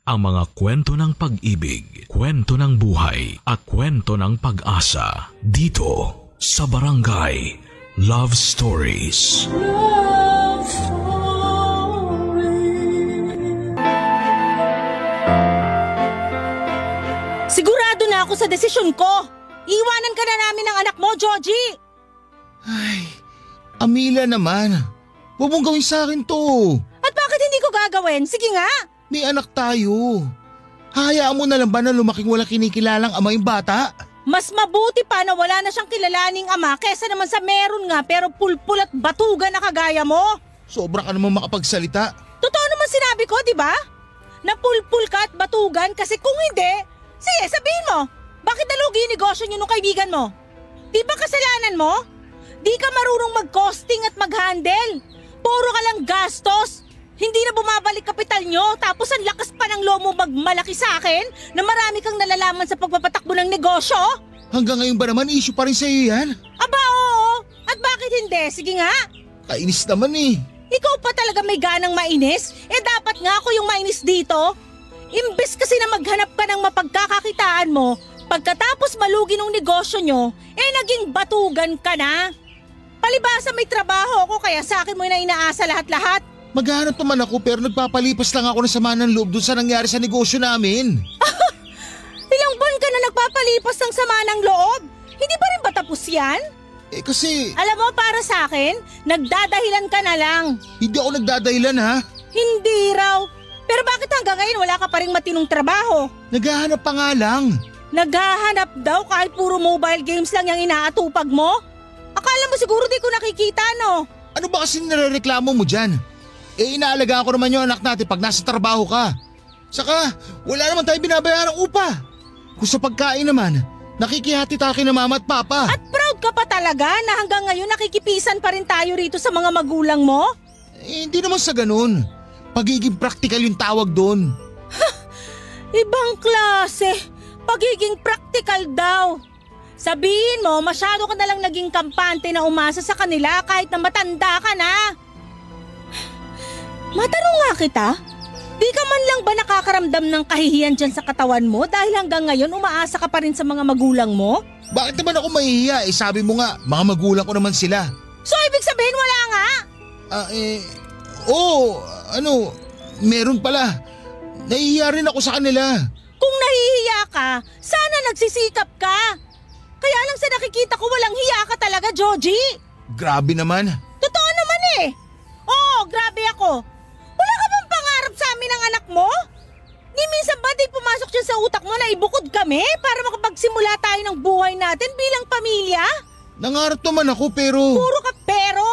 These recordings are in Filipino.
ang mga kwento ng pag-ibig, kwento ng buhay at kwento ng pag-asa dito sa Barangay Love Stories. Love Stories. Sigurado na ako sa desisyon ko. Iwanan ka na namin ng anak mo, Georgie. Ay, Amila naman. Huwag mong gawin sa akin to. At bakit hindi ko gagawin? Sige nga. May anak tayo. Hayaan mo na lang ba na lumaking wala kinikilalang ama yung bata? Mas mabuti pa na wala na siyang kilalaning ama kesa naman sa meron nga pero pulpul at batugan na kagaya mo. Sobra ka naman makapagsalita. Totoo naman sinabi ko, di ba? Na pulpul ka at batugan kasi kung hindi, sige sabihin mo, bakit nalugi yung negosyo niyo nung kaibigan mo? Di ba kasalanan mo? Di ka marunong mag-costing at mag-handle. Puro ka lang gastos. Hindi na bumabalik kapital nyo tapos ang lakas pa ng loob mo magmalaki sa akin na marami kang nalalaman sa pagpapatakbo ng negosyo? Hanggang ngayon ba naman issue pa rin sa'yo yan? Aba oo. At bakit hindi? Sige nga. Kainis naman eh. Ikaw pa talaga may ganang mainis? Dapat nga ako yung mainis dito. Imbes kasi na maghanap ka ng mapagkakakitaan mo, pagkatapos malugi ng negosyo nyo, naging batugan ka na. Palibasa may trabaho ako kaya sa akin mo na inaasa lahat-lahat. Maghanap naman ako pero nagpapalipas lang ako ng sama ng loob dun sa nangyari sa negosyo namin. Ilang buwan ka na nagpapalipas ng sama ng loob? Hindi pa rin ba tapos yan? Kasi… Alam mo para sa akin, nagdadahilan ka na lang. Hindi ako nagdadahilan ha? Hindi raw. Pero bakit hanggang ngayon wala ka pa rin matinong trabaho? Naghahanap pa nga lang. Naghahanap daw kahit puro mobile games lang yung inaatupag mo? Akala mo siguro di ko nakikita no? Ano ba kasi nirereklamo mo dyan? Inaalagaan ko naman yung anak natin pag nasa trabaho ka. Saka wala naman tayo binabayarang upa. Kung sa pagkain naman, nakikihati-taki na mama at papa. At proud ka pa talaga na hanggang ngayon nakikipisan pa rin tayo rito sa mga magulang mo? Hindi naman sa ganun. Pagiging practical yung tawag doon. Ibang klase. Pagiging practical daw. Sabihin mo, masyado ka na lang naging kampante na umasa sa kanila kahit na matanda ka na. Matanong nga kita, di ka man lang ba nakakaramdam ng kahihiyan dyan sa katawan mo dahil hanggang ngayon umaasa ka pa rin sa mga magulang mo? Bakit naman ako mahihiya? Sabi mo nga, mga magulang ko naman sila. So ibig sabihin wala nga? Meron pala. Nahihiya rin ako sa kanila. Kung nahihiya ka, sana nagsisikap ka. Kaya lang sa nakikita ko walang hiya ka talaga, Georgie. Grabe naman. Totoo naman eh. Oo, grabe ako. Wala ka bang pangarap sa amin ng anak mo? Ni minsan ba di pumasok dyan sa utak mo na ibukod kami para makapagsimula tayo ng buhay natin bilang pamilya? Nangarap naman ako pero… Puro ka pero.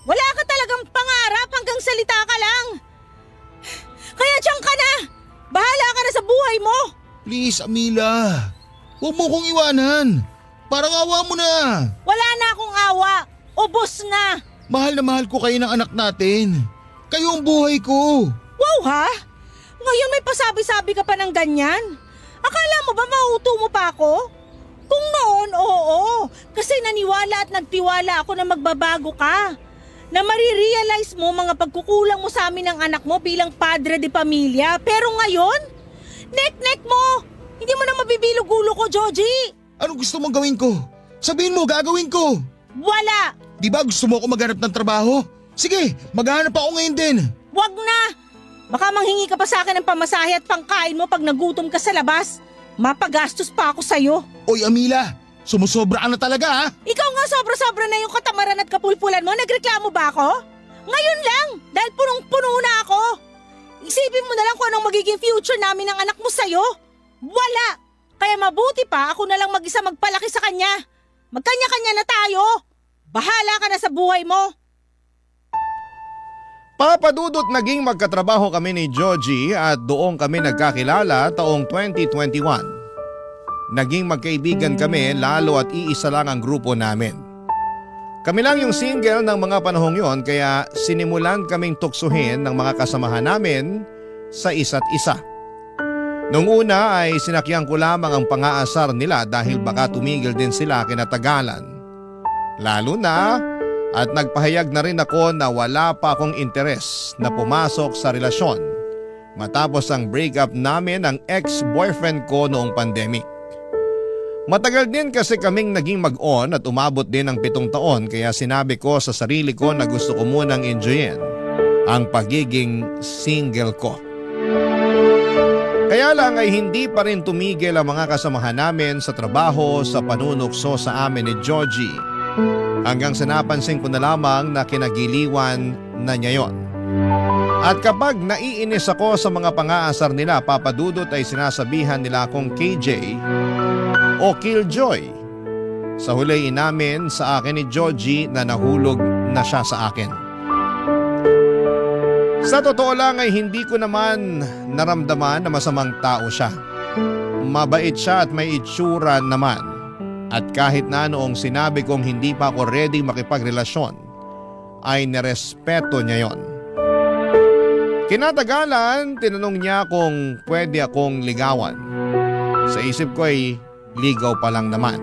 Wala ka talagang pangarap hanggang salita ka lang. Kaya diyan ka na. Bahala ka na sa buhay mo. Please, Amila. Huwag mo kong iwanan. Parang awa mo na. Wala na akong awa. Ubos na. Mahal na mahal ko kayo ng anak natin. Kayo ang buhay ko. Wow ha? Ngayon may pasabi-sabi ka pa ng ganyan? Akala mo ba mauuto mo pa ako? Kung noon, oo. Kasi naniwala at nagtiwala ako na magbabago ka. Na marirealize mo mga pagkukulang mo sa amin ng anak mo bilang padre de pamilya. Pero ngayon, nek-nek mo. Hindi mo na mabibilog ulo ko, Georgie. Anong gusto mong gawin ko? Sabihin mo, gagawin ko. Wala. Di ba gusto mo ako maghanap ng trabaho? Sige, maghanap ako ngayon din. Wag na. Baka manghingi ka pa sa akin ng pamasahe at pangkain mo pag nagutom ka sa labas. Mapagastos pa ako sa'yo. Oy, Amila, sumusobra ka na talaga ha? Ikaw nga sobra-sobra na yung katamaran at kapulpulan mo. Nagreklamo ba ako? Ngayon lang, dahil punong-puno na ako. Isipin mo na lang kung anong magiging future namin ng anak mo sa'yo. Wala. Kaya mabuti pa ako na lang mag-isa magpalaki sa kanya. Magkanya-kanya na tayo. Bahala ka na sa buhay mo. Papadudot naging magkatrabaho kami ni Georgie at doon kami nagkakilala taong 2021. Naging magkaibigan kami lalo at iisa lang ang grupo namin. Kami lang yung single ng mga panahong yon kaya sinimulan kaming tuksuhin ng mga kasamahan namin sa isa't isa. Noong una ay sinakyan ko lamang ang pang-aasar nila dahil baka tumigil din sila kinatagalan. Lalo na at nagpahayag na rin ako na wala pa akong interes na pumasok sa relasyon matapos ang breakup namin ng ex-boyfriend ko noong pandemic. Matagal din kasi kaming naging mag-on at umabot din ng 7 taon kaya sinabi ko sa sarili ko na gusto ko munang enjoyin ang pagiging single ko. Kaya lang ay hindi pa rin tumigil ang mga kasamahan namin sa trabaho sa panunukso sa amin ni Georgie hanggang sa napansin ko na lamang na kinagiliwan na niya yon. At kapag naiinis ako sa mga pang-aasar nila, Papa Dudut, ay sinasabihan nila akong KJ o Killjoy. Sa huli inamin sa akin ni Georgie na nahulog na siya sa akin. Sa totoo lang ay hindi ko naman naramdaman na masamang tao siya. Mabait siya at may itsura naman. At kahit na noong sinabi kong hindi pa ako ready makipagrelasyon, ay nirespeto niya yon. Kinatagalan, tinanong niya kung pwede akong ligawan. Sa isip ko ay ligaw pa lang naman.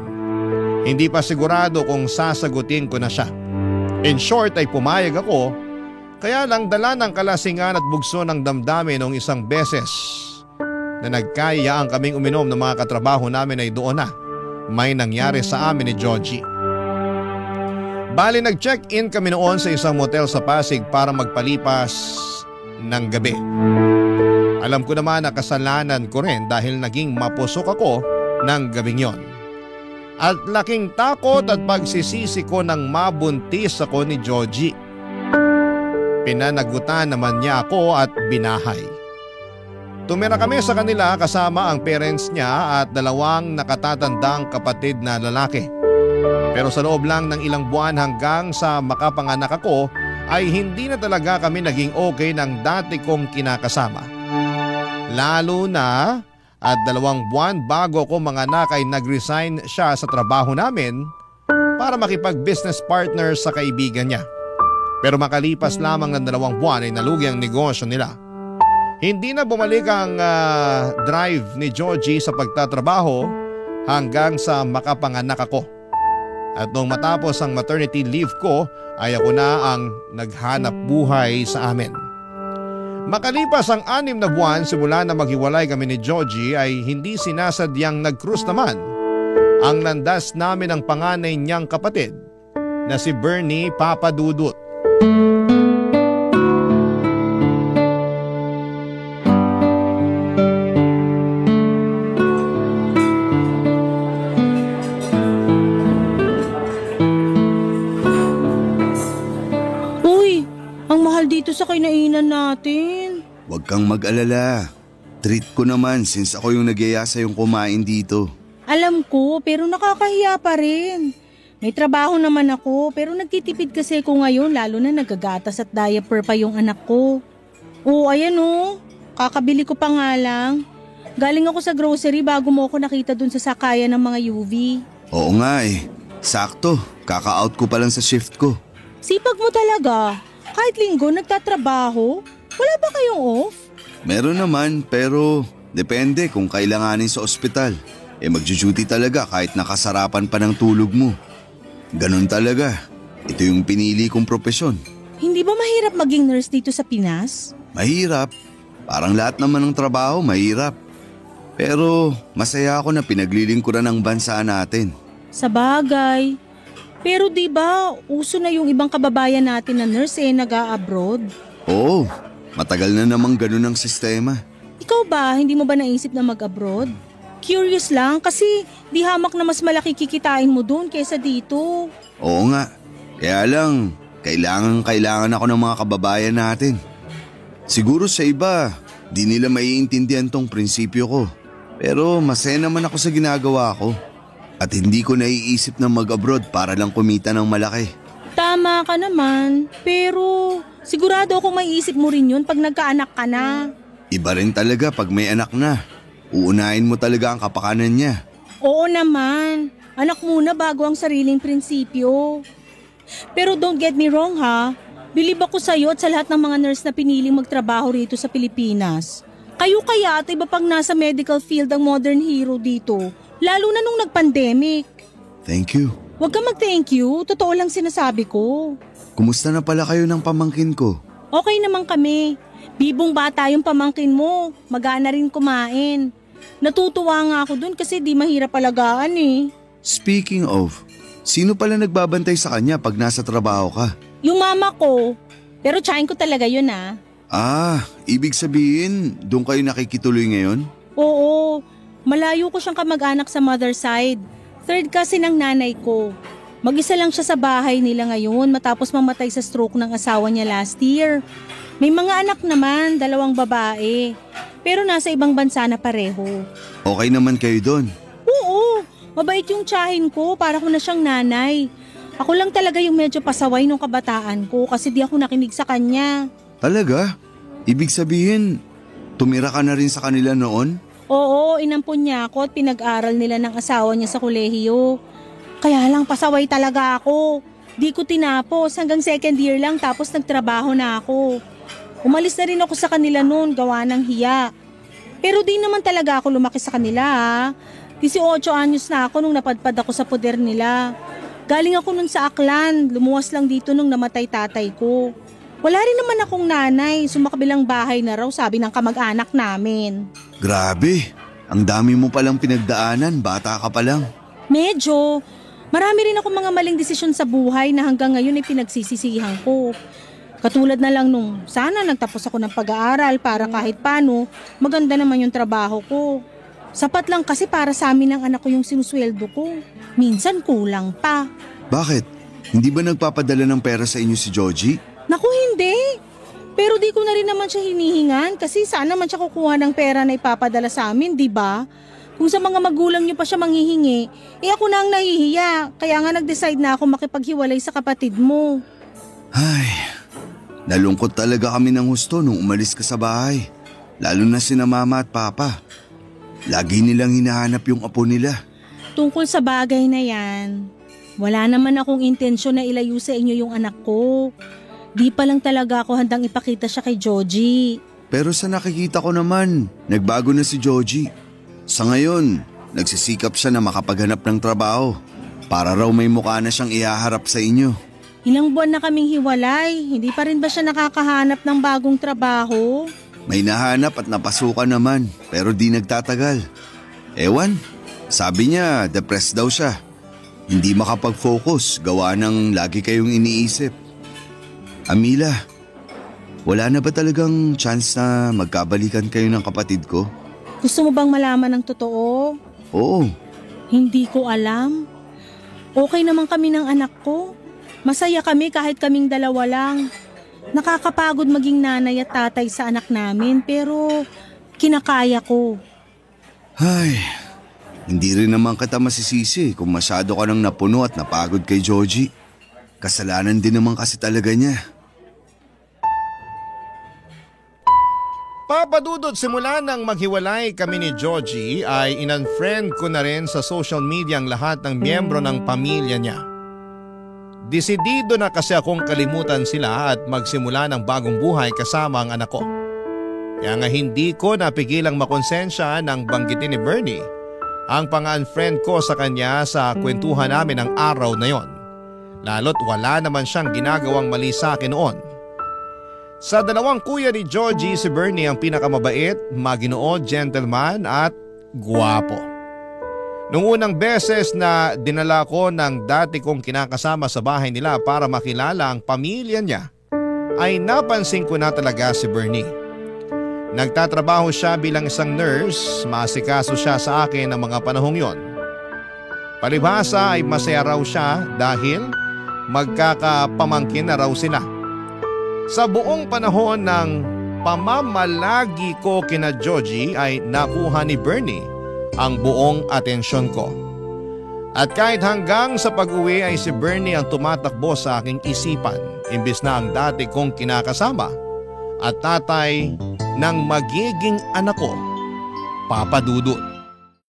Hindi pa sigurado kung sasagutin ko na siya. In short ay pumayag ako, kaya lang dala ng kalasingan at bugso ng damdamin noong isang beses na nagkayaan kaming uminom ng mga katrabaho namin ay doon na may nangyari sa amin ni Georgie. Bali nag-check-in kami noon sa isang motel sa Pasig para magpalipas ng gabi. Alam ko naman na kasalanan ko rin dahil naging mapusok ako ng gabing yon. At laking takot at pagsisisi ko nang mabuntis ako ni Georgie. Pinanagutan naman niya ako at binahay. Tumira kami sa kanila kasama ang parents niya at 2 nakatatandang kapatid na lalaki. Pero sa loob lang ng ilang buwan hanggang sa makapanganak ako ay hindi na talaga kami naging okay ng dati kong kinakasama. Lalo na at 2 buwan bago ko manganak ay nag-resign siya sa trabaho namin para makipag-business partner sa kaibigan niya. Pero makalipas lamang ng 2 buwan ay nalugi ang negosyo nila. Hindi na bumalik ang drive ni Georgie sa pagtatrabaho hanggang sa makapanganak ako. At nung matapos ang maternity leave ko ay ako na ang naghanap buhay sa amin. Makalipas ang 6 na buwan simula na maghiwalay kami ni Georgie ay hindi sinasadyang nag-cruise naman ang landas namin ng panganay niyang kapatid na si Bernie Papa Dudut. Dito sa kinainan natin. Huwag kang mag-alala. Treat ko naman since ako yung nagyaya sa'yong kumain dito. Alam ko, pero nakakahiya pa rin. May trabaho naman ako, pero nagtitipid kasi ako ngayon lalo na nagagatas at diaper pa yung anak ko. Oo, ayan o. Kakabili ko pa nga lang. Galing ako sa grocery bago mo ako nakita dun sa sakayan ng mga UV. Oo nga eh. Sakto. Kaka-out ko pa lang sa shift ko. Sipag mo talaga. Kahit linggo nagtatrabaho? Wala ba kayong off? Meron naman pero depende kung kailanganin sa ospital. Magjo-duty talaga kahit nakasarapan pa ng tulog mo. Ganun talaga. Ito yung pinili kong propesyon. Hindi ba mahirap maging nurse dito sa Pinas? Mahirap. Parang lahat naman ng trabaho mahirap. Pero masaya ako na pinaglilingkuran ng bansa natin. Sa bagay. Pero di ba uso na yung ibang kababayan natin na nurse nag-a-abroad? Oo, matagal na namang ganun ang sistema. Ikaw ba, hindi mo ba naisip na mag-abroad? Curious lang kasi di hamak na mas malaki kikitain mo doon kaysa dito. Oo nga, kaya lang kailangan ako ng mga kababayan natin. Siguro sa iba, di nila maiintindihan tong prinsipyo ko. Pero masaya naman ako sa ginagawa ko. At hindi ko naiisip na mag-abroad para lang kumita ng malaki. Tama ka naman, pero sigurado akong maiisip mo rin yun pag nagkaanak ka na. Iba rin talaga pag may anak na. Uunahin mo talaga ang kapakanan niya. Oo naman, anak muna bago ang sariling prinsipyo. Pero don't get me wrong ha, bilib ako sa'yo at sa lahat ng mga nurse na piniling magtrabaho rito sa Pilipinas. Kayo kaya at iba pang nasa medical field ang modern hero dito. Lalo na nung nag-pandemic. Thank you. Huwag ka mag-thank you. Totoo lang sinasabi ko. Kumusta na pala kayo ng pamangkin ko? Okay naman kami. Bibong bata yung pamangkin mo. Magana rin kumain. Natutuwa nga ako dun kasi di mahirap alagaan eh. Speaking of, sino pala nagbabantay sa kanya pag nasa trabaho ka? Yung mama ko. Pero tsahin ko talaga yun ah. Ibig sabihin, doon kayo nakikituloy ngayon? Oo, malayo ko siyang kamag-anak sa mother side. Third cousin ng nanay ko. Mag-isa lang siya sa bahay nila ngayon matapos mamatay sa stroke ng asawa niya last year. May mga anak naman, 2 babae. Pero nasa ibang bansa na pareho. Okay naman kayo doon? Oo, mabait yung tsahin ko, para ko na siyang nanay. Ako lang talaga yung medyo pasaway nung kabataan ko kasi di ako nakinig sa kanya. Talaga? Ibig sabihin, tumira ka na rin sa kanila noon? Oo, inampun niya ako at pinag-aral nila ng asawa niya sa kolehiyo. Kaya lang pasaway talaga ako. Di ko tinapos hanggang 2nd year lang tapos nagtrabaho na ako. Umalis na rin ako sa kanila noon gawa ng hiya. Pero di naman talaga ako lumaki sa kanila ha. 18 anyos na ako nung napadpad ako sa poder nila. Galing ako nun sa Aklan, lumuwas lang dito nung namatay tatay ko. Wala rin naman akong nanay, sumakabilang bahay na raw sabi ng kamag-anak namin. Grabe, ang dami mo palang pinagdaanan, bata ka pa lang. Medyo. Marami rin akong mga maling desisyon sa buhay na hanggang ngayon ay pinagsisisihan ko. Katulad na lang nung sana nagtapos ako ng pag-aaral para kahit paano maganda naman yung trabaho ko. Sapat lang kasi para sa amin ng anak ko yung sinusweldo ko. Minsan kulang pa. Bakit? Hindi ba nagpapadala ng pera sa inyo si Georgie? Naku, hindi. Pero di ko na rin naman siya hinihingan kasi saan naman siya kukuha ng pera na ipapadala sa amin, di ba? Kung sa mga magulang niyo pa siya manghihingi, ako na ang nahihiya. Kaya nga nag-decide na ako makipaghiwalay sa kapatid mo. Ay, nalungkot talaga kami ng husto nung umalis ka sa bahay. Lalo na sina mama at papa. Lagi nilang hinahanap yung apo nila. Tungkol sa bagay na yan, wala naman akong intensyon na ilayo sa inyo yung anak ko. Di pa lang talaga ako handang ipakita siya kay Georgie. Pero sa nakikita ko naman, nagbago na si Georgie. Sa ngayon, nagsisikap siya na makapaghanap ng trabaho para raw may mukha na siyang ihaharap sa inyo. Ilang buwan na kaming hiwalay, hindi pa rin ba siya nakakahanap ng bagong trabaho? May nahanap at napasukan naman pero di nagtatagal. Ewan, sabi niya depressed daw siya. Hindi makapag-focus gawa ng lagi kayong iniisip. Amila, wala na ba talagang chance na magkabalikan kayo ng kapatid ko? Gusto mo bang malaman ng totoo? Oo. Hindi ko alam. Okay naman kami ng anak ko. Masaya kami kahit kaming 2 lang. Nakakapagod maging nanay at tatay sa anak namin pero kinakaya ko. Ay, hindi rin naman kita masisisi kung masyado ka nang napuno at napagod kay Georgie. Kasalanan din naman kasi talaga niya. Papadudot simula nang maghiwalay kami ni Georgie ay in-unfriend ko na rin sa social media ang lahat ng miyembro ng pamilya niya. Desidido na kasi akong kalimutan sila at magsimula ng bagong buhay kasama ang anak ko. Kaya nga hindi ko napigilang makonsensya nang banggitin ni Bernie ang pang-unfriend ko sa kanya sa kwentuhan namin ng araw na yon. Lalo't wala naman siyang ginagawang mali sa akin noon. Sa 2 kuya ni Georgie, si Bernie ang pinakamabait, maginoo, gentleman at guwapo. Noong unang beses na dinala ko ng dati kong kinakasama sa bahay nila para makilala ang pamilya niya, ay napansin ko na talaga si Bernie. Nagtatrabaho siya bilang isang nurse, maasikaso siya sa akin ng mga panahong yon. Palibhasa ay masaya raw siya dahil magkakapamangkin na raw sila. Sa buong panahon ng pamamalagi ko kina Georgie ay nakuha ni Bernie ang buong atensyon ko. At kahit hanggang sa pag-uwi ay si Bernie ang tumatakbo sa aking isipan imbis na ang dati kong kinakasama at tatay ng magiging anak ko, Papa Dudut.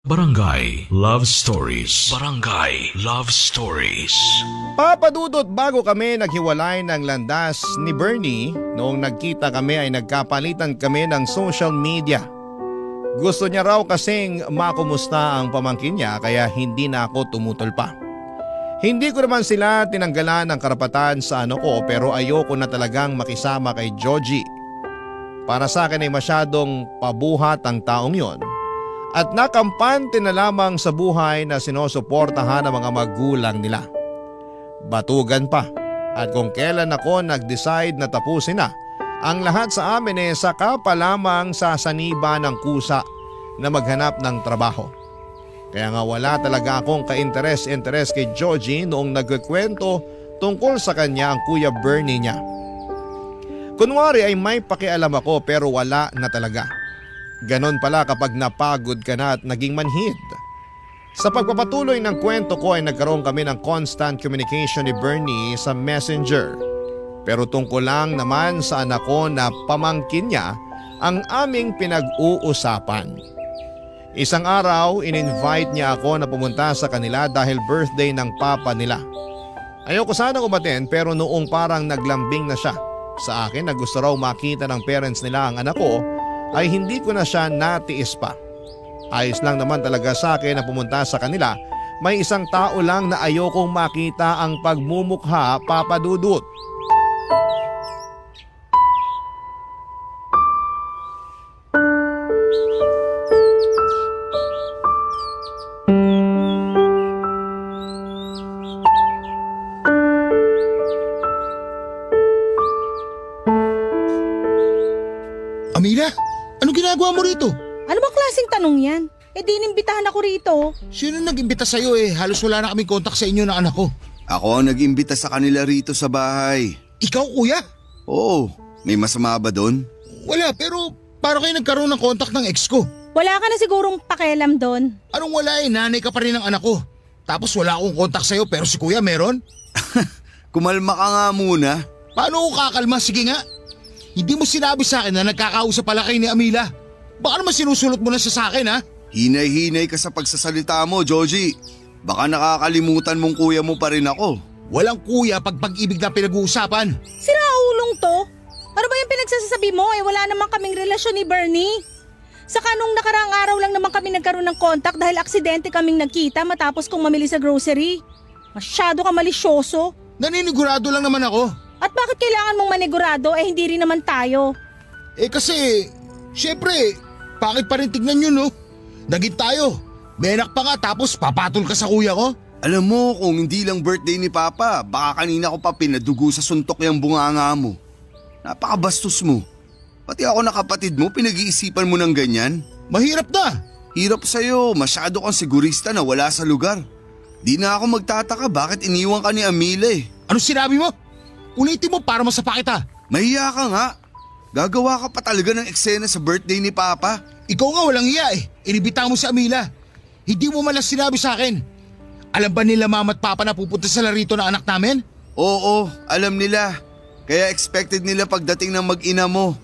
Barangay Love Stories. Barangay Love Stories. Papadudot, bago kami naghiwalay ng landas ni Bernie, noong nagkita kami ay nagkapalitan kami ng social media. Gusto niya raw kasing makumusta ang pamangkin niya kaya hindi na ako tumutol pa. Hindi ko naman sila tinanggalan ng karapatan sa ano ko pero ayoko na talagang makisama kay Joji. Para sa akin ay masyadong pabuhat ang taong yon at nakampante na lamang sa buhay na sinusuportahan ng mga magulang nila. Batugan pa at kung kailan ako nag-decide na tapusin na ang lahat sa amin saka pa lamang sasaniba ng kusa na maghanap ng trabaho. Kaya nga wala talaga akong ka-interes kay Joji noong nagkikwento tungkol sa kanya ang Kuya Bernie niya. Kunwari ay may pakialam ako pero wala na talaga. Ganon pala kapag napagod ka na at naging manhid. Sa pagpapatuloy ng kwento ko ay nagkaroon kami ng constant communication ni Bernie sa Messenger. Pero tungkol lang naman sa anak ko na pamangkin niya ang aming pinag-uusapan. Isang araw, in-invite niya ako na pumunta sa kanila dahil birthday ng papa nila. Ayoko sanang umaten pero noong parang naglambing na siya sa akin na gusto raw makita ng parents nila ang anak ko ay hindi ko na siya natiis pa. Ayos lang naman talaga sa akin na pumunta sa kanila. May isang tao lang na ayokong makita ang pagmumukha, Papa Dudut. Amira, anong ginagawa mo rito? Ano bang klaseng tanong yan? Eh di inimbitahan ako rito. Sino nag-imbita sa'yo Halos wala na kaming kontak sa inyo ng anak ko. Ako ang nag-imbita sa kanila rito sa bahay. Ikaw kuya? Oo, may masama ba doon? Wala pero paano kayo nagkaroon ng kontak ng ex ko? Wala ka na sigurong pakialam doon. Anong wala nanay ka pa rin ng anak ko. Tapos wala akong kontak sa'yo pero si kuya meron? Kumalma ka nga muna. Paano ako kakalma? Sige nga. Hindi mo sinabi sa akin na nagkakausap pala kayo ni Amila. Baka naman sinusulot mo na siya sa akin ha? Hinay-hinay ka sa pagsasalita mo, Joji. Baka nakakalimutan mong kuya mo pa rin ako. Walang kuya pag pag-ibig na pinag-uusapan. Siraulong to. Ano ba yung pinagsasabi mo? Wala naman kaming relasyon ni Bernie. Saka nung nakaraang araw lang naman kami nagkaroon ng contact dahil aksidente kaming nagkita matapos kong mamili sa grocery. Masyado ka malisyoso. Naninigurado lang naman ako. At bakit kailangan mong manigurado hindi rin naman tayo? Kasi, syempre, bakit pa rin tignan yun Naging tayo. May anak pa nga tapos papatol ka sa kuya ko? Alam mo kung hindi lang birthday ni Papa, baka kanina ko pa pinadugo sa suntok yung bunganga mo. Napakabastos mo. Pati ako na kapatid mo, pinag-iisipan mo ng ganyan? Mahirap na. Hirap sa'yo, masyado kang sigurista na wala sa lugar. Di na ako magtataka bakit iniwan ka ni Amila Ano sinabi mo? Ulitin mo para masapa kita. Mahiya ka nga. Gagawa ka pa talaga ng eksena sa birthday ni Papa. Ikaw nga walang iya Inibita mo si Amila. Hindi mo malang sinabi sa akin. Alam ba nila mama at papa na pupunta sa larito ng anak namin? Oo, alam nila. Kaya expected nila pagdating ng mag-ina mo.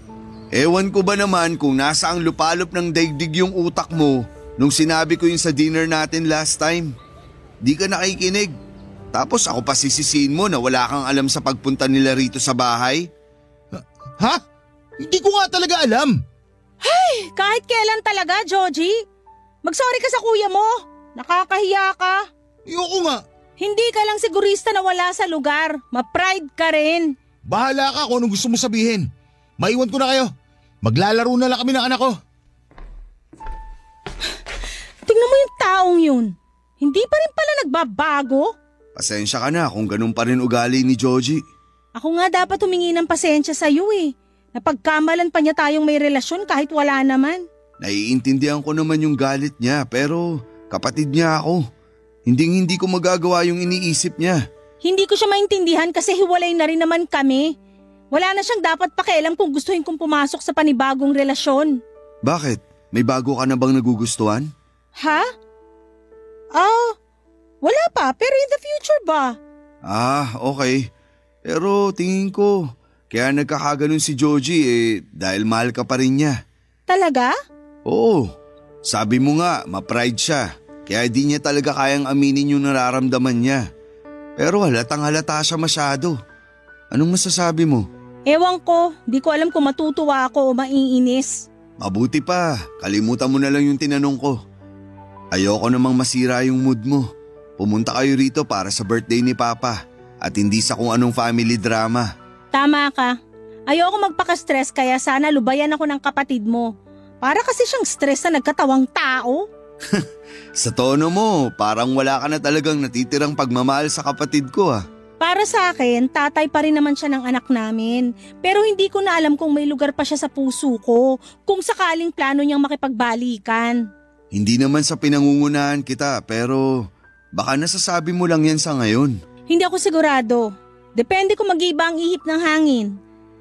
Ewan ko ba naman kung nasa ang lupalop ng daigdig yung utak mo nung sinabi ko yun sa dinner natin last time. Di ka nakikinig. Tapos ako pa sisisihin mo na wala kang alam sa pagpunta nila rito sa bahay? Ha? Hindi ko nga talaga alam. Ay, kahit kailan talaga, Joji. Mag-sorry ka sa kuya mo. Nakakahiya ka. Ayoko nga. Hindi ka lang sigurista na wala sa lugar. Ma-pride ka rin. Bahala ka kung anong gusto mo sabihin. Maiwan ko na kayo. Maglalaro na lang kami ng anak ko. Tingnan mo yung taong yun. Hindi pa rin pala nagbabago. Pasensya ka na kung ganun pa rin ugali ni Joji. Ako nga dapat humingi ng pasensya sa'yo Napagkamalan pa niya tayong may relasyon kahit wala naman. Naiintindihan ko naman yung galit niya pero kapatid niya ako. Hindi ko magagawa yung iniisip niya. Hindi ko siya maintindihan kasi hiwalay na rin naman kami. Wala na siyang dapat pakialam kung gustuhin kong pumasok sa panibagong relasyon. Bakit? May bago ka na bang nagugustuhan? Ha? Wala pa pero in the future ba? Okay. Pero tingin ko, kaya nagkakaganon si Joji dahil mahal ka pa rin niya. Talaga? Oo. Sabi mo nga, ma-pride siya. Kaya di niya talaga kayang aminin yung nararamdaman niya. Pero halatang halata siya masyado. Anong masasabi mo? Ewan ko, di ko alam kung matutuwa ako o maiinis. Mabuti pa, kalimutan mo na lang yung tinanong ko. Ayoko namang masira yung mood mo. pumunta kayo rito para sa birthday ni Papa at hindi sa kung anong family drama. Tama ka. Ayoko magpaka-stress kaya sana lubayan ako ng kapatid mo. Para kasi siyang stress na nagkatawang tao. Sa tono mo, parang wala ka na talagang natitirang pagmamahal sa kapatid ko ah. Para sa akin, tatay pa rin naman siya ng anak namin. Pero hindi ko na alam kung may lugar pa siya sa puso ko, kung sakaling plano niyang makipagbalikan. Hindi naman sa pinangungunahan kita pero baka nasasabi mo lang yan sa ngayon. Hindi ako sigurado. Depende kung mag-iba ang ihip ng hangin.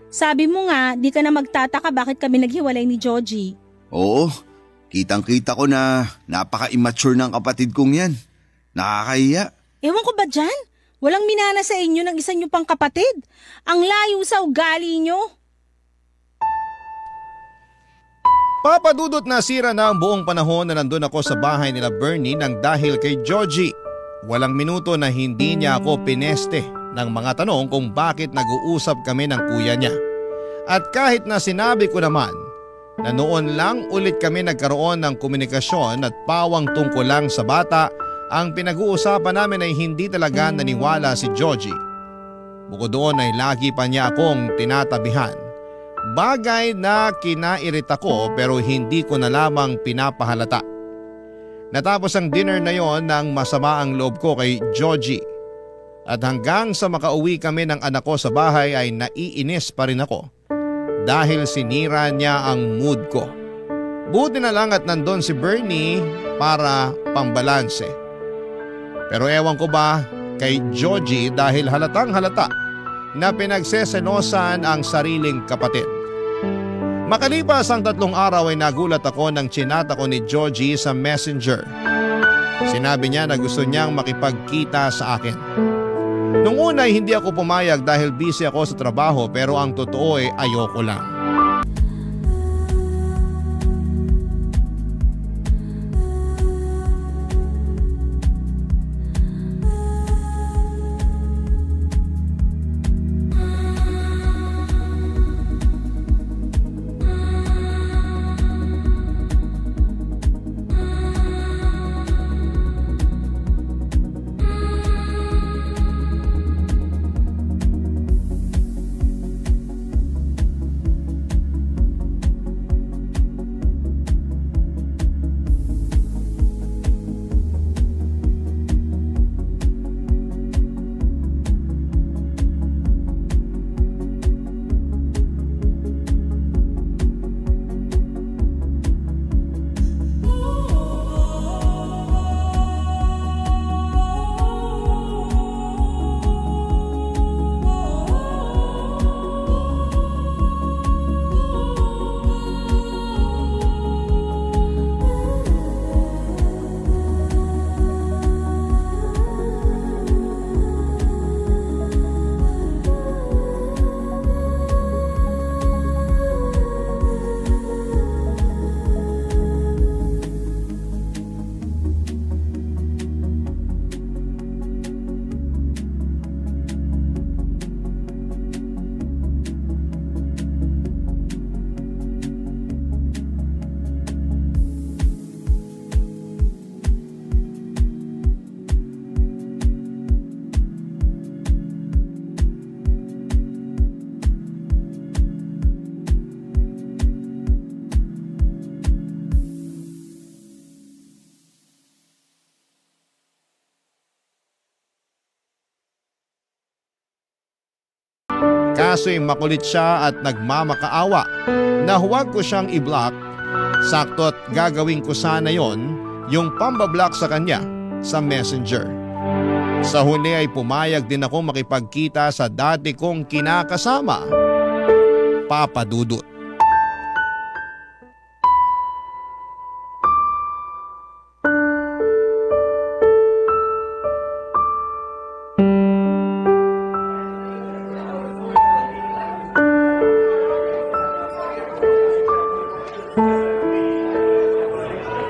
Sabi mo nga, di ka na magtataka bakit kami naghiwalay ni Joji. Oo, kitang-kita ko na napaka-immature ng kapatid kong yan. Nakakahiya. Ewan ko ba dyan? Walang minana sa inyo ng isa nyo pang kapatid. Ang layo sa ugali nyo. Papa Dudut, nasira na ang buong panahon na nandun ako sa bahay nila Bernie nang dahil kay Joji. Walang minuto na hindi niya ako pineste ng mga tanong kung bakit nag-uusap kami ng kuya niya. At kahit na sinabi ko naman na noon lang ulit kami nagkaroon ng komunikasyon at pawang tungkol lang sa bata, ang pinag-uusapan namin ay hindi talaga naniwala si Joji. Bukod doon ay lagi pa niya akong tinatabihan. Bagay na kinairita ko pero hindi ko na lamang pinapahalata. Natapos ang dinner na yon nang masama ang loob ko kay Joji. At hanggang sa makauwi kami ng anak ko sa bahay ay naiinis pa rin ako dahil sinira niya ang mood ko. Buti na lang at nandun si Bernie para pambalanse. Pero ewan ko ba kay Joji dahil halatang halata na pinagsesenosan ang sariling kapatid. Makalipas ang 3 araw ay nagulat ako nang chinata ko ni Joji sa messenger. Sinabi niya na gusto niyang makipagkita sa akin. Nung una ay hindi ako pumayag dahil busy ako sa trabaho pero ang totoo ay ayoko lang. Kaso'y makulit siya at nagmamakaawa na huwag ko siyang i-block. Sakto't gagawin ko sana yon, yung pambablock sa kanya sa messenger. Sa huli ay pumayag din ako makipagkita sa dati kong kinakasama, Papa Dudut.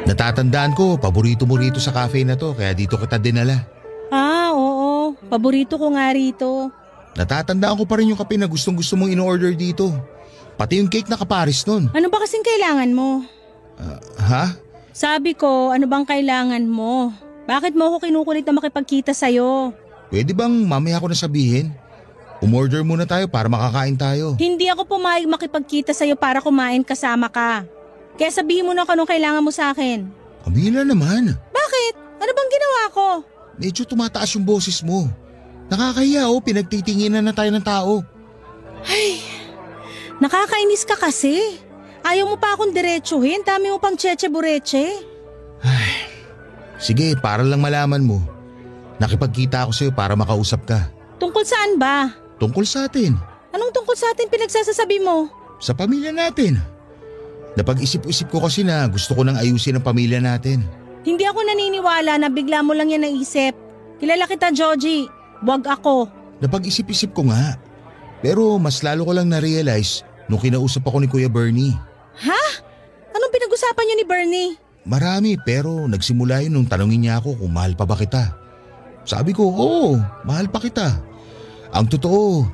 Natatandaan ko, paborito mo rito sa cafe na to kaya dito kita dinala. Ah, oo. Paborito ko nga rito. Natatandaan ko pa rin yung kape na gustong-gusto mong in-order dito. Pati yung cake na kaparis nun. Ano ba kasing kailangan mo? Ha? Sabi ko, ano bang kailangan mo? Bakit mo ako kinukulit na makipagkita sa'yo? Pwede bang mamaya ko na sabihin? Umorder muna tayo para makakain tayo. Hindi ako pumayag makipagkita sa'yo para kumain kasama ka. Kaya sabihin mo na kung anong kailangan mo sa akin. Camila naman. Bakit? Ano bang ginawa ko? Medyo tumataas yung boses mo. Nakakahiya pinagtitinginan na tayo ng tao. Ay, nakakainis ka kasi. Ayaw mo pa akong diretsuhin, dami mo pang cheche-bureche. Ay, sige, para lang malaman mo. Nakipagkita ako sa'yo para makausap ka. Tungkol saan ba? Tungkol sa atin. Anong tungkol sa atin pinagsasasabi mo? Sa pamilya natin. Napag-isip-isip ko kasi na gusto ko nang ayusin ang pamilya natin. Hindi ako naniniwala na bigla mo lang yan naisip. Kilala kita, Joji. Wag ako. Napag-isip-isip ko nga. Pero mas lalo ko lang na-realize nung kinausap ako ni Kuya Bernie. Ha? Anong pinag-usapan niyo ni Bernie? Marami pero nagsimula yun nung tanungin niya ako kung mahal pa ba kita. Sabi ko, oo, mahal pa kita. Ang totoo,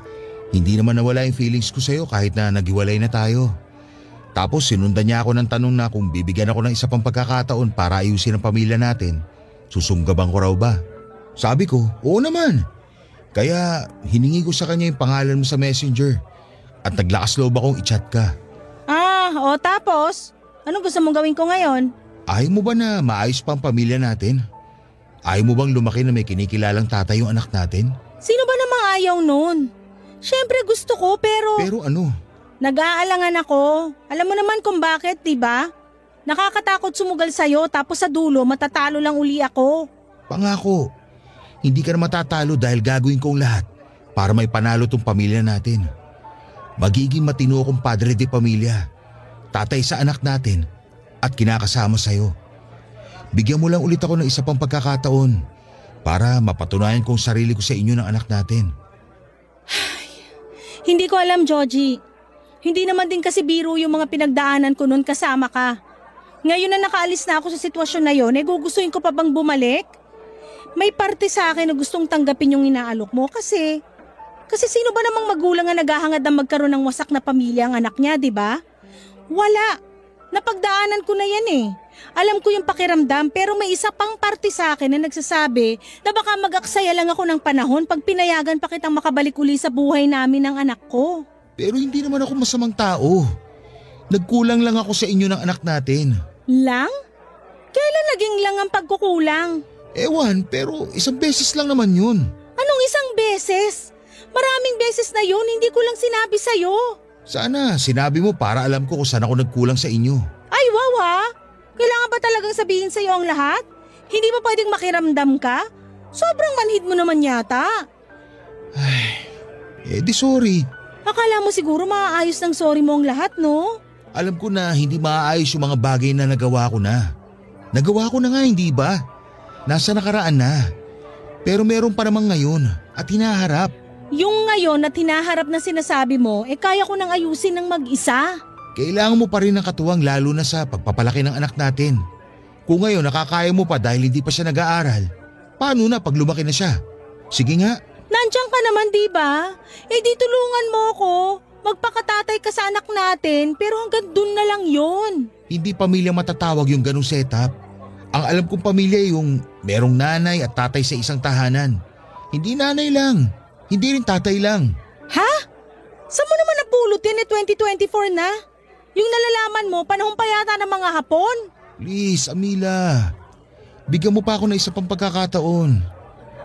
hindi naman nawala yung feelings ko sa'yo kahit na naghiwalay na tayo. Tapos sinundan niya ako ng tanong na kung bibigyan ako ng isa pang pagkakataon para ayusin ang pamilya natin, susunggaban ko raw ba? Sabi ko, oo naman. Kaya hiningi ko sa kanya yung pangalan mo sa messenger at naglakas loob akong i-chat ka. Tapos? Anong gusto mong gawin ko ngayon? Ayaw mo ba na maayos pa ang pamilya natin? Ayaw mo bang lumaki na may kinikilalang tatay yung anak natin? Sino ba namang ayaw nun? Siyempre gusto ko pero… Pero ano? Nag-aalangan ako. Alam mo naman kung bakit, diba? Nakakatakot sumugal sa'yo tapos sa dulo matatalo lang uli ako. Pangako, hindi ka na matatalo dahil gagawin kong lahat para may panalo tong pamilya natin. Magiging matino akong padre de pamilya, tatay sa anak natin at kinakasama sa'yo. Bigyan mo lang ulit ako ng isa pang pagkakataon para mapatunayan kong sarili ko sa inyo ng anak natin. Hindi ko alam, Joji. Hindi naman din kasi biro yung mga pinagdaanan ko noon kasama ka. Ngayon na nakaalis na ako sa sitwasyon na yon, gugustuhin ko pa bang bumalik? May parte sa akin na gustong tanggapin yung inaalok mo kasi sino ba namang magulang nga naghahangad na magkaroon ng wasak na pamilya ang anak niya, di ba? Wala. Napagdaanan ko na yan eh. Alam ko yung pakiramdam pero may isa pang parte sa akin na nagsasabi na baka mag-aksaya lang ako ng panahon pag pinayagan pa kitang makabalik uli sa buhay namin ng anak ko. Pero hindi naman ako masamang tao. Nagkulang lang ako sa inyo ng anak natin. Lang? Kailan naging lang ang pagkukulang? Ewan, pero isang beses lang naman yun. Anong isang beses? Maraming beses na yun, hindi ko lang sinabi sa'yo. Sana sinabi mo para alam ko kung saan ako nagkulang sa inyo. Ay wow ha? Kailangan ba talagang sabihin sa'yo ang lahat? Hindi ba pwedeng makiramdam ka? Sobrang manhid mo naman yata. Ay, di sorry. Akala mo siguro maaayos ng sorry mo ang lahat, no? Alam ko na hindi maaayos yung mga bagay na nagawa ko na. Nagawa ko na nga, hindi ba? Nasa nakaraan na. Pero meron pa namang ngayon at hinaharap. Yung ngayon at hinaharap na sinasabi mo, kaya ko nang ayusin ng mag-isa. Kailangan mo pa rin ng katuwang lalo na sa pagpapalaki ng anak natin. Kung ngayon nakakaya mo pa dahil hindi pa siya nag-aaral, paano na pag lumaki na siya? Sige nga. Nandiyan ka naman, di ba? Di tulungan mo ko. Magpakatatay ka sa anak natin pero hanggang dun na lang yon. Hindi pamilya matatawag yung ganong setup. Ang alam kong pamilya yung merong nanay at tatay sa isang tahanan. Hindi nanay lang. Hindi rin tatay lang. Ha? Saan mo naman napulot yan 2024 na? Yung nalalaman mo, panahon pa yata ng mga Hapon? Please, Amila. Bigyan mo pa ako ng isa pang pagkakataon.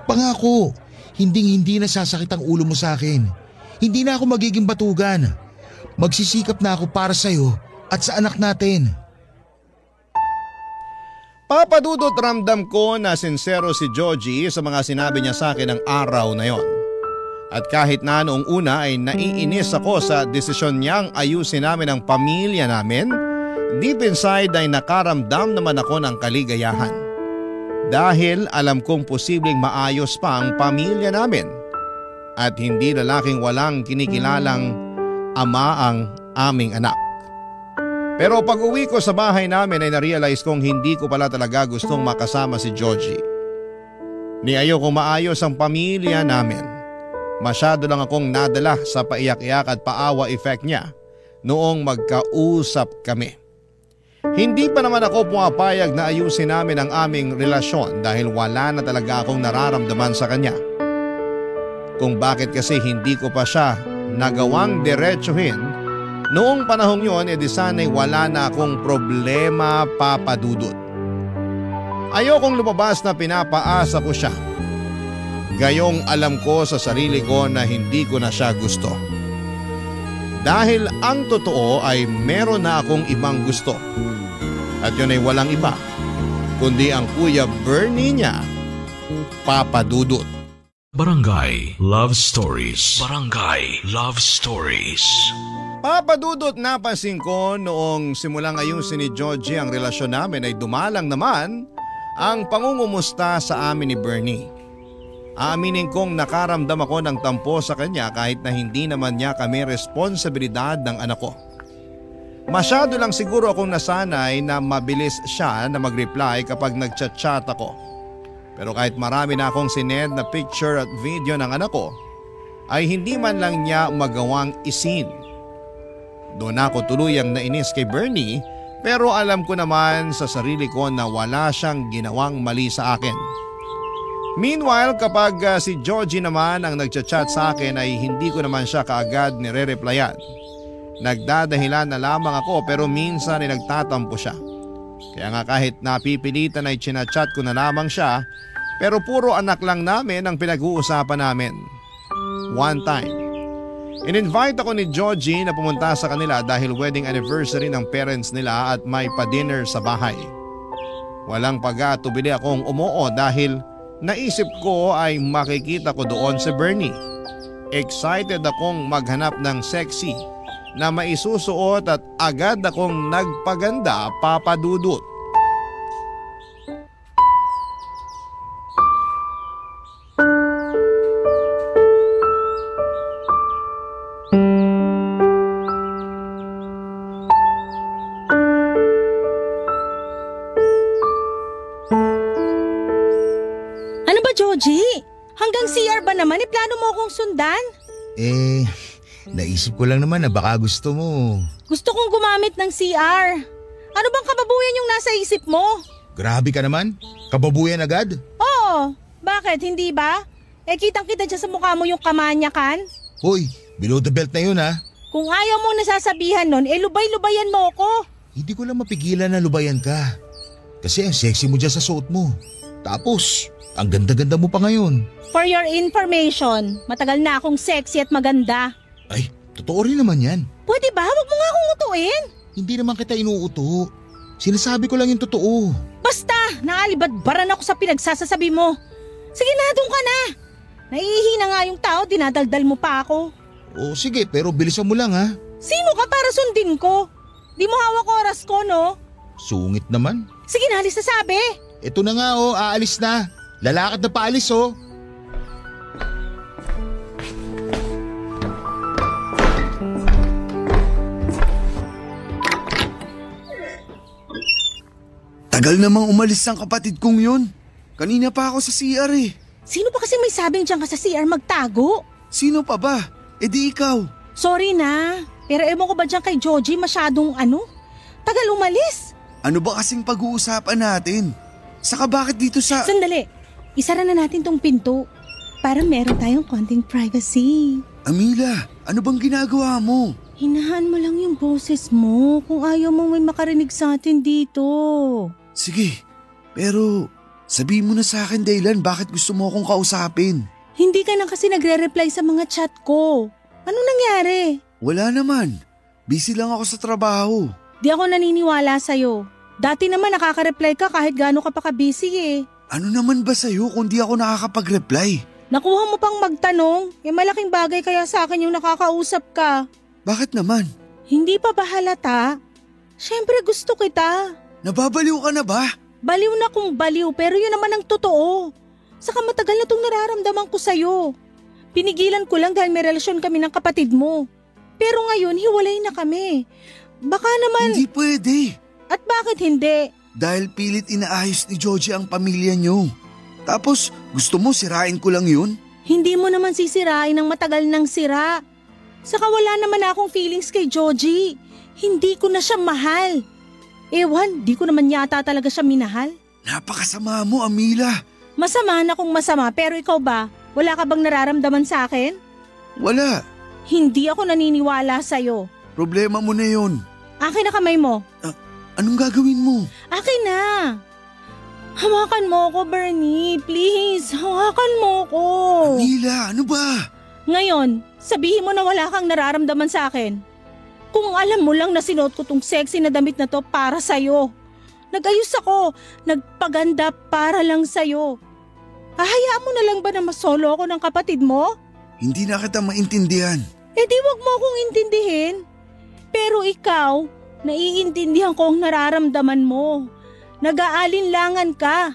Pangako, hindi na sasakit ang ulo mo sa akin. Hindi na ako magiging batugan. Magsisikap na ako para sa'yo at sa anak natin. Papadudot ramdam ko na sincero si Joji sa mga sinabi niya sa akin ng araw na yon. At kahit na noong una ay naiinis ako sa desisyon niyang ayusin namin ang pamilya namin, deep inside ay nakaramdam naman ako ng kaligayahan. Dahil alam kong posibleng maayos pa ang pamilya namin at hindi lalaking walang kinikilalang ama ang aming anak. Pero pag uwi ko sa bahay namin ay narealize kong hindi ko pala talaga gustong makasama si Joji. Ni ayokong maayos ang pamilya namin. Masyado lang akong nadala sa paiyak-iyak at paawa effect niya noong magkausap kami. Hindi pa naman ako pumapayag na ayusin namin ang aming relasyon dahil wala na talaga akong nararamdaman sa kanya. Kung bakit kasi hindi ko pa siya nagawang diretsuhin noong panahong yon, edi sana'y wala na akong problema, Papa Dudut. Ayokong lumabas na pinapaasa ko siya. Gayong alam ko sa sarili ko na hindi ko na siya gusto. Dahil ang totoo ay meron na akong ibang gusto. At yun ay walang iba, kundi ang Kuya Bernie niya, Papa Dudut. Barangay Love Stories. Barangay Love Stories. Papa Dudut, napansin ko noong simulang ayusin ni Georgie ang relasyon namin ay dumalang naman ang pangungumusta sa amin ni Bernie. Aaminin kong nakaramdam ako ng tampo sa kanya kahit na hindi naman niya kami responsibilidad ng anak ko. Masyado lang siguro akong nasanay na mabilis siya na mag-reply kapag nagchat-chat ako. Pero kahit marami na akong sinend na picture at video ng anak ko, ay hindi man lang niya magawang isin. Doon ako tuluyang nainis kay Bernie, pero alam ko naman sa sarili ko na wala siyang ginawang mali sa akin. Meanwhile, kapag si Georgie naman ang nagchat-chat sa akin ay hindi ko naman siya kaagad nire-replyan. Nagdadahilan na lamang ako pero minsan ay nagtatampo siya. Kaya nga kahit napipilitan ay chinachat ko na lamang siya, pero puro anak lang namin ang pinag-uusapan namin. One time, in-invite ako ni Georgie na pumunta sa kanila dahil wedding anniversary ng parents nila at may pa-dinner sa bahay. Walang pag-atubili akong umuo dahil naisip ko ay makikita ko doon si Bernie. Excited akong maghanap ng sexy na maisusuot at agad akong nagpaganda, Papa Dudut. Georgie, hanggang CR ba naman? Plano mo akong sundan? Naisip ko lang naman na baka gusto mo. Gusto kong gumamit ng CR. Ano bang kababuyan yung nasa isip mo? Grabe ka naman. Kababuyan agad? Oo. Bakit? Hindi ba? Kitang-kita dyan sa mukha mo yung kamanyakan. Hoy, below the belt na yun ha. Kung ayaw mo nasasabihan nun, lubay-lubayan mo ko. Hindi ko lang mapigilan na lubayan ka. Kasi ang sexy mo dyan sa suot mo. Tapos, ang ganda-ganda mo pa ngayon. For your information, matagal na akong sexy at maganda. Ay, totoo rin naman yan. Pwede ba? Huwag mo nga akong utuin. Hindi naman kita inuuto. Sinasabi ko lang yung totoo. Basta, naalibadbaran ako sa pinagsasasabi mo. Sige na, doon ka na. Naihihina nga yung tao, dinadaldal mo pa ako. O sige, pero bilisan mo lang ha. Sino ka para sundin ko? Di mo hawak oras ko, no? Sungit naman. Sige na, alis na sabi. Ito na nga aalis na. Lalakad na paalis Tagal namang umalis ang kapatid kong yun. Kanina pa ako sa CR eh. Sino pa kasi may sabing dyan ka sa CR magtago? Sino pa ba? Di ikaw. Sorry na, pero ewan ko ba dyan kay Georgie masyadong tagal umalis. Ano ba kasing pag-uusapan natin? Saka bakit dito sa… Sandali. Isara na natin tong pinto para meron tayong konting privacy. Amila, ano bang ginagawa mo? Hinahaan mo lang yung boses mo kung ayaw mo may makarinig sa atin dito. Sige, pero sabihin mo na sa akin dahilan bakit gusto mo akong kausapin. Hindi ka na kasi nagre-reply sa mga chat ko. Anong nangyari? Wala naman. Busy lang ako sa trabaho. Di ako naniniwala sa'yo. Dati naman nakaka-reply ka kahit gaano ka pa ka-busy eh. Ano naman ba sa'yo kung di ako nakakapag-reply? Nakuha mo pang magtanong, malaking bagay kaya sa akin yung nakakausap ka. Bakit naman? Hindi pa ba halata? Siyempre gusto kita. Nababaliw ka na ba? Baliw na kung baliw pero yun naman ang totoo. Saka matagal na itong nararamdaman ko sa'yo. Pinigilan ko lang dahil may relasyon kami ng kapatid mo. Pero ngayon hiwalay na kami. Baka naman… Hindi pwede. At bakit hindi? Dahil pilit inaayos ni Georgie ang pamilya niyo. Tapos gusto mo sirain ko lang yun? Hindi mo naman sisirain ng matagal ng sira. Saka wala naman akong feelings kay Georgie. Hindi ko na siya mahal. Ewan, di ko naman yata talaga siya minahal. Napakasama mo, Amila. Masama na kung masama, pero ikaw ba? Wala ka bang nararamdaman sa akin? Wala. Hindi ako naniniwala sa'yo. Problema mo na yun. Akin na kamay mo. Anong gagawin mo? Akin na. Hawakan mo ko, Bernie. Please, hawakan mo ko. Amila, ano ba? Ngayon, sabihin mo na wala kang nararamdaman sa akin. Kung alam mo lang na sinuot ko tong sexy na damit na to para sa'yo. Nag-ayos ako, nagpaganda para lang sa'yo. Hahayaan mo na lang ba na masolo ako ng kapatid mo? Hindi na kita maintindihan. Eh di wag mo akong intindihin. Pero ikaw, naiintindihan ko ang nararamdaman mo. Nag-aalinlangan ka.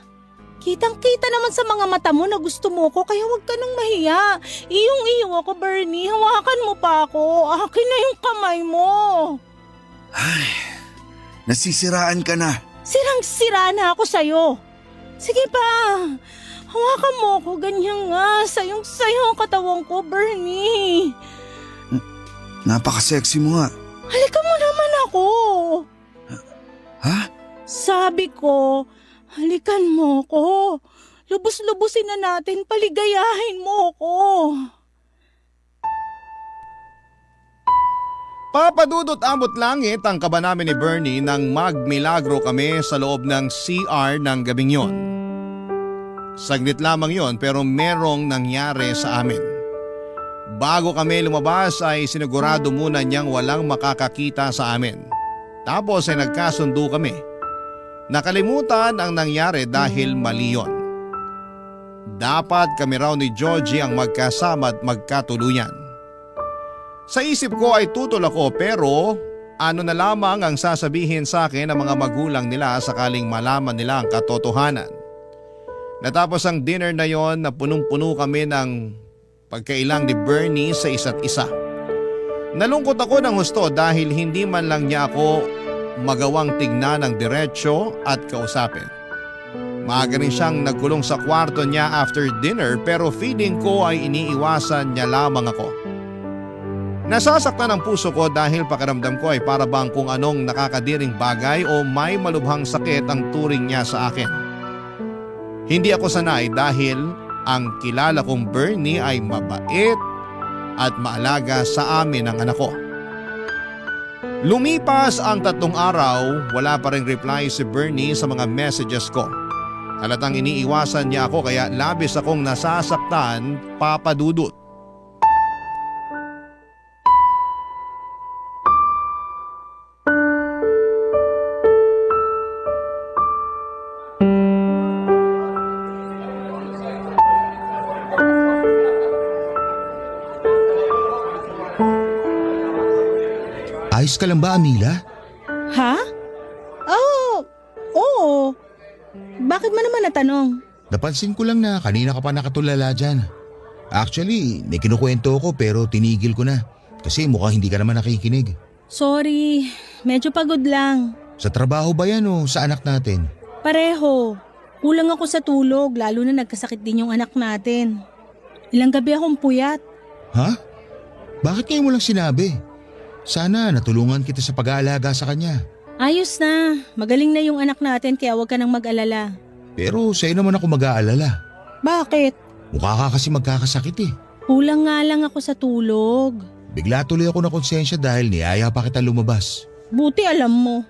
Kitang-kita naman sa mga mata mo na gusto mo ko kaya wag ka nang mahiya. Iyong-iyo ako, Bernie. Hawakan mo pa ako. Akin na yung kamay mo. Ay, nasisiraan ka na. Sirang-sira na ako sa'yo. Sige pa. Hawakan mo ako. Ganyan nga. Sayong-sayo ang katawan ko, Bernie. Napaka-sexy mo nga. Halika mo naman ako. Ha? Sabi ko, halikan mo ko. Lubos-lubusin na natin, paligayahin mo ko. Papadudot abot langit ang kaba namin ni Bernie nang magmilagro kami sa loob ng CR ng gabing yon. Saglit lamang yon pero merong nangyari sa amin. Bago kami lumabas ay sinigurado muna niyang walang makakakita sa amin. Tapos ay nagkasundo kami. Nakalimutan ang nangyari dahil mali yon. Dapat kami raw ni Georgie ang magkasama at magkatuluyan. Sa isip ko ay tutol ako pero ano na lamang ang sasabihin sa akin ng mga magulang nila sakaling malaman nila ang katotohanan. Natapos ang dinner na yon na punong-puno kami ng pagkailang ni Bernie sa isa't isa. Nalungkot ako ng husto dahil hindi man lang niya ako magawang tignan ng diretsyo at kausapin. Maaga rin siyang nagkulong sa kwarto niya after dinner pero feeling ko ay iniiwasan niya lamang ako. Nasasaktan ang puso ko dahil pakiramdam ko ay para bang kung anong nakakadiring bagay o may malubhang sakit ang turing niya sa akin. Hindi ako sanay dahil ang kilala kong Bernie ay mabait at maalaga sa amin ang anak ko. Lumipas ang 3 araw, wala pa ring reply si Bernie sa mga messages ko. Halatang iniiwasan niya ako kaya labis akong nasasaktan, papadudot. Ayos ka lang ba, Amila? Ha? Oo. Bakit mo naman natanong? Napansin ko lang na kanina ka pa nakatulala dyan. Actually, may kinukwento ko pero tinigil ko na. Kasi mukhang hindi ka naman nakikinig. Sorry, medyo pagod lang. Sa trabaho ba yan o sa anak natin? Pareho. Kulang ako sa tulog lalo na nagkasakit din yung anak natin. Ilang gabi akong puyat. Ha? Bakit ngayon mo lang sinabi? Sana natulungan kita sa pag-aalaga sa kanya. Ayos na. Magaling na yung anak natin kaya huwag ka nang mag-alala. Pero sa'yo naman ako mag-aalala. Bakit? Mukha ka kasi magkakasakit eh. Kulang nga lang ako sa tulog. Bigla tuloy ako na konsensya dahil niyaya pa kita lumabas. Buti alam mo.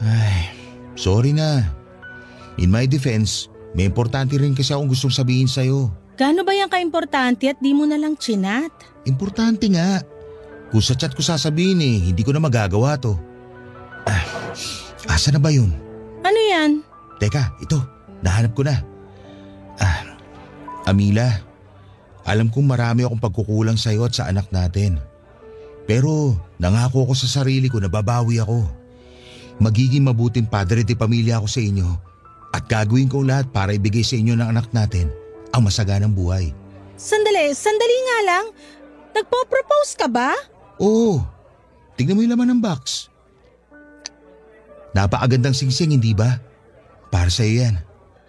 Ay, sorry na. In my defense, may importante rin kasi akong gustong sabihin sa'yo. Gaano ba yan ka-importante at di mo na lang chinat? Importante nga. Kung sa chat ko sasabihin hindi ko na magagawa to. Asa na ba yun? Ano yan? Teka, ito. Nahanap ko na. Amila, alam kong marami akong pagkukulang sa iyo at sa anak natin. Pero nangako ko sa sarili ko na babawi ako. Magiging mabuting padre de pamilya ako sa inyo at gagawin ko lahat para ibigay sa inyo ng anak natin ang masaganang buhay. Sandali nga lang. Nagpo-propose ka ba? Oo. Tignan mo yung laman ng box. Napakagandang singsing, hindi ba? Para sa'yo yan.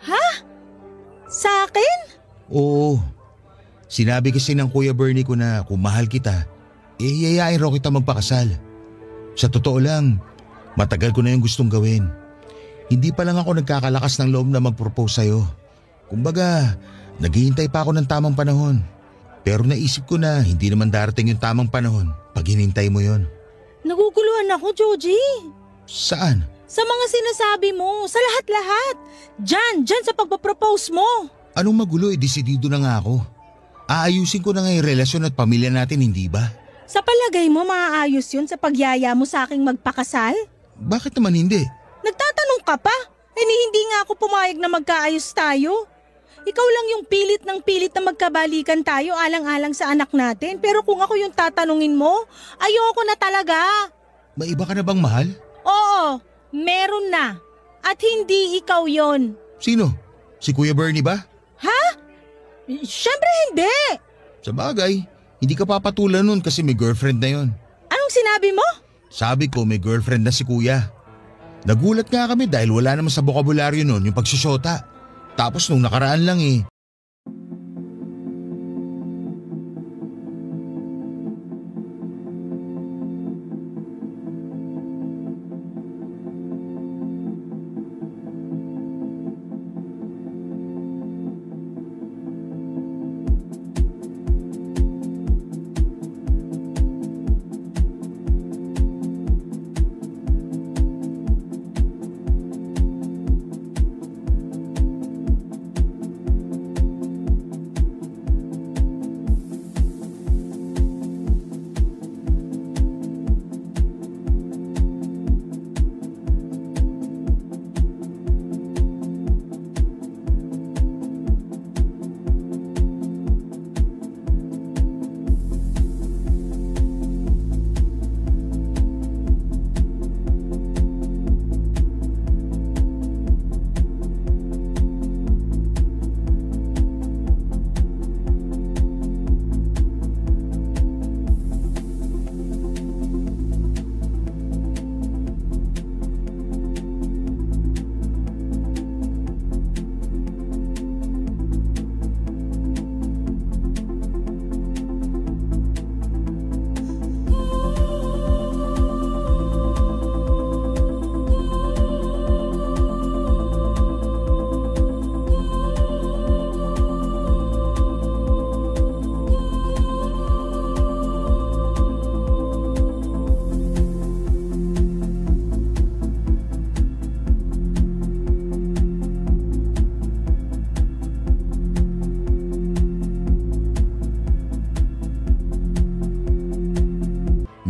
Ha? Sa akin? Oo. Sinabi kasi ng Kuya Bernie ko na kung mahal kita, yayain raw kita magpakasal. Sa totoo lang, Matagal ko na yung gustong gawin. Hindi pa lang ako nagkakalakas ng loob na mag-propose sa'yo. Kumbaga, naghihintay pa ako ng tamang panahon. Pero naisip ko na hindi naman darating yung tamang panahon pag hinintay mo yon. Naguguluhan ako, Joji. Saan? Sa mga sinasabi mo, sa lahat-lahat. Diyan sa pagpapropose mo. Anong magulo, desidido na nga ako. Aayusin ko na nga yung relasyon at pamilya natin, hindi ba? Sa palagay mo, maaayos yun sa pagyaya mo sa aking magpakasal? Bakit naman hindi? Nagtatanong ka pa? Hindi nga ako pumayag na magkaayos tayo. Ikaw lang yung pilit ng pilit na magkabalikan tayo alang-alang sa anak natin. Pero kung ako yung tatanungin mo, ayoko na talaga. May iba ka na bang mahal? Oo, meron na. At hindi ikaw yon. Sino? Si Kuya Bernie ba? Ha? Siyempre hindi. Sa bagay, hindi ka papatulan nun kasi may girlfriend na yon. Anong sinabi mo? Sabi ko may girlfriend na si Kuya. Nagulat nga kami dahil wala naman sa bokabularyo nun yung pagsusyota. Tapos nung nakaraan lang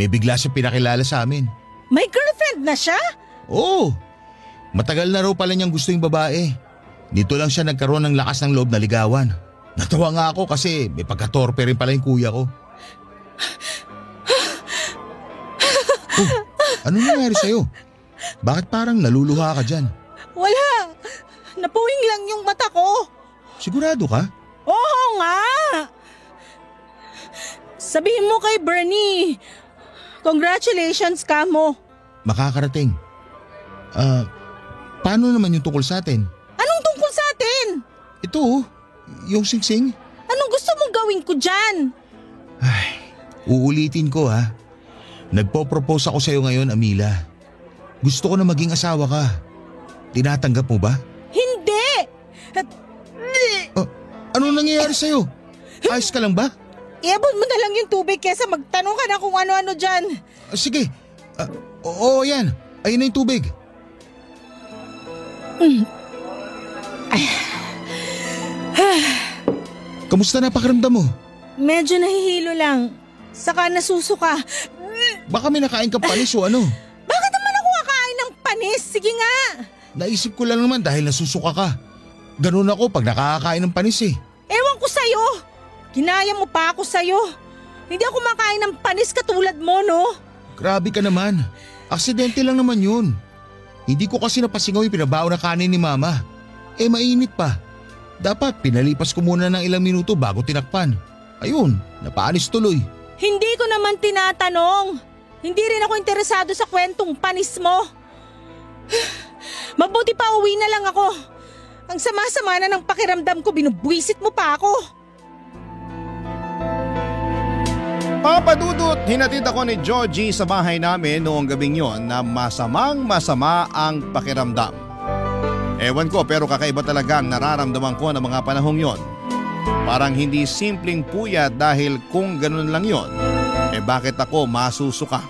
may bigla siyang pinakilala sa amin. May girlfriend na siya? Oo. Matagal na raw pala niyang gusto yung babae. Dito lang siya nagkaroon ng lakas ng loob na ligawan. Natawa nga ako kasi may pagkatorpe rin pala yung kuya ko. Oh, ano nangyari sa'yo? Bakit parang naluluha ka dyan? Wala. Napuwing lang yung mata ko. Sigurado ka? Oo nga. Sabihin mo kay Bernie, congratulations ka mo. Makakarating. Paano naman yung tungkol sa atin? Anong tungkol sa atin? Ito, yung singsing. Anong gusto mong gawin ko dyan? Ay, uulitin ko ha. Nagpo-propose ako sa'yo ngayon, Amila. Gusto ko na maging asawa ka. Tinatanggap mo ba? Hindi! Ano nangyayari sa'yo? Ayos ka lang ba? Iabot mo na lang yung tubig kesa magtanong ka na kung ano-ano dyan. Sige. Oo, yan. Ayun na yung tubig. Kamusta na pakiramdam mo? Medyo nahihilo lang. Saka nasusuka. Baka may nakain kang panis o ano? Bakit naman ako kakain ng panis? Sige nga. Naisip ko lang naman dahil nasusuka ka. Ganun ako pag nakakakain ng panis eh. Ewan ko sa'yo. Ginaya mo pa ako sa'yo. Hindi ako makain ng panis katulad mo, no? Grabe ka naman. Aksidente lang naman yun. Hindi ko kasi napasingaw yung pinabaon na kanin ni Mama. Mainit pa. Dapat pinalipas ko muna ng ilang minuto bago tinakpan. Ayun, napaalis tuloy. Hindi ko naman tinatanong. Hindi rin ako interesado sa kwentong panis mo. Mabuti pa uwi na lang ako. Ang sama-sama na ng pakiramdam ko, binubwisit mo pa ako. Papa Dudut, hinatid ako ni Georgie sa bahay namin noong gabing yon na masamang-masama ang pakiramdam. Ewan ko pero kakaiba talaga ang nararamdaman ko ng mga panahong yon. Parang hindi simpleng puyat dahil kung ganun lang yon, bakit ako masusuka?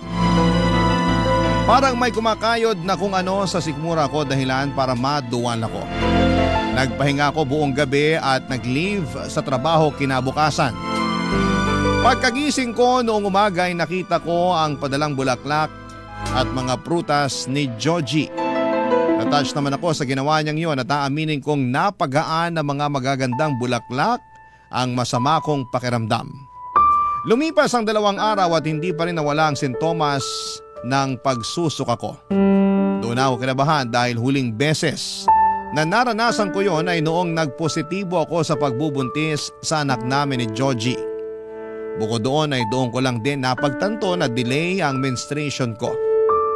Parang may kumakayod na kung ano sa sikmura ko dahilan para maduwan ako. Nagpahinga ako buong gabi at nag-leave sa trabaho kinabukasan. Pagkagising ko noong umaga ay nakita ko ang padalang bulaklak at mga prutas ni Georgie. Natouch naman ako sa ginawa niyang yun at aaminin kong napagaan ng mga magagandang bulaklak ang masama kong pakiramdam. Lumipas ang 2 araw at hindi pa rin nawala ang sintomas ng pagsusuka ko. Doon ako kinabahan dahil huling beses na naranasan ko yon ay noong nagpositibo ako sa pagbubuntis sa anak namin ni Georgie. Bukod doon ay doon ko lang din napagtanto na delay ang menstruation ko.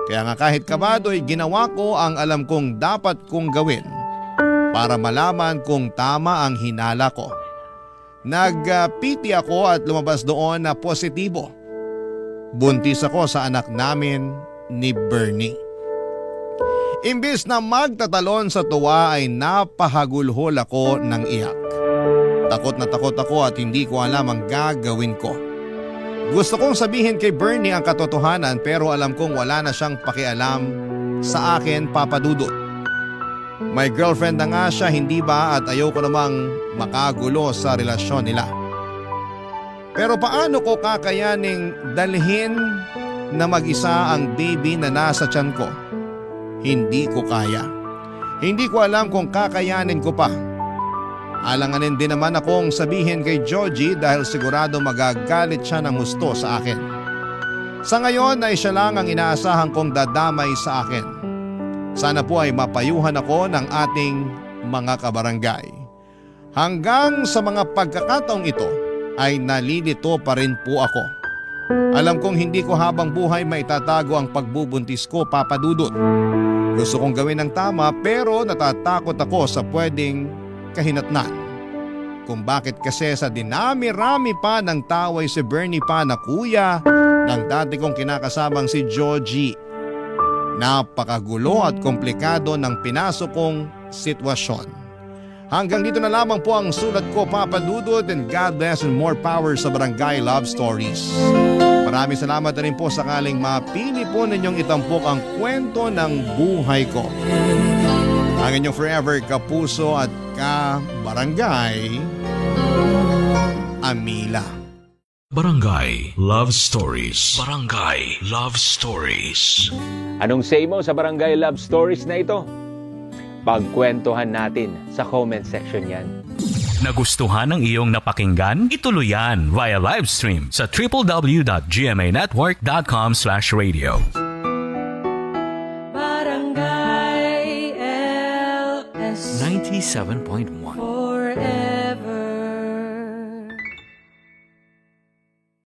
Kaya nga kahit kabado ay ginawa ko ang alam kong dapat kong gawin para malaman kung tama ang hinala ko. Nag-PT ako at lumabas doon na positibo. Buntis ako sa anak namin ni Bernie. Imbis na magtatalon sa tuwa ay napahagulhol ako ng iyak. Takot na takot ako at hindi ko alam ang gagawin ko. Gusto kong sabihin kay Bernie ang katotohanan pero alam kong wala na siyang pakialam sa akin, Papa Dudut. May girlfriend na nga siya, hindi ba, at ayoko namang makagulo sa relasyon nila. Pero paano ko kakayaning dalhin na mag-isa ang baby na nasa tiyan ko? Hindi ko kaya. Hindi ko alam kung kakayanin ko pa. Alanganin din naman akong sabihin kay Georgie dahil sigurado magagalit siya ng husto sa akin. Sa ngayon ay siya lang ang inaasahan kong dadamay sa akin. Sana po ay mapayuhan ako ng ating mga kabarangay. Hanggang sa mga pagkakataong ito ay nalilito pa rin po ako. Alam kong hindi ko habang buhay maitatago ang pagbubuntis ko, Papa Dudut. Gusto kong gawin ng tama pero natatakot ako sa pwedeng kahinatnan. Kung bakit kasi sa dinami-rami pa ng taway si Bernie pa na kuya ng dati kong kinakasamang si Georgie. Napakagulo at komplikado ng pinasok kong sitwasyon. Hanggang dito na lamang po ang sulat ko, Papa Dudut, and God bless and more power sa Barangay Love Stories. Maraming salamat na rin po sakaling mapili po ninyong itampok ang kwento ng buhay ko. Ang inyong forever kapuso at ka-barangay, Amila. Barangay Love Stories. Barangay Love Stories. Anong say mo sa Barangay Love Stories na ito? Pagkwentuhan natin sa comment section yan. Nagustuhan ng iyong napakinggan? Ituloy yan via live stream sa www.gmanetwork.com/radio. Barangay LS 97.1 4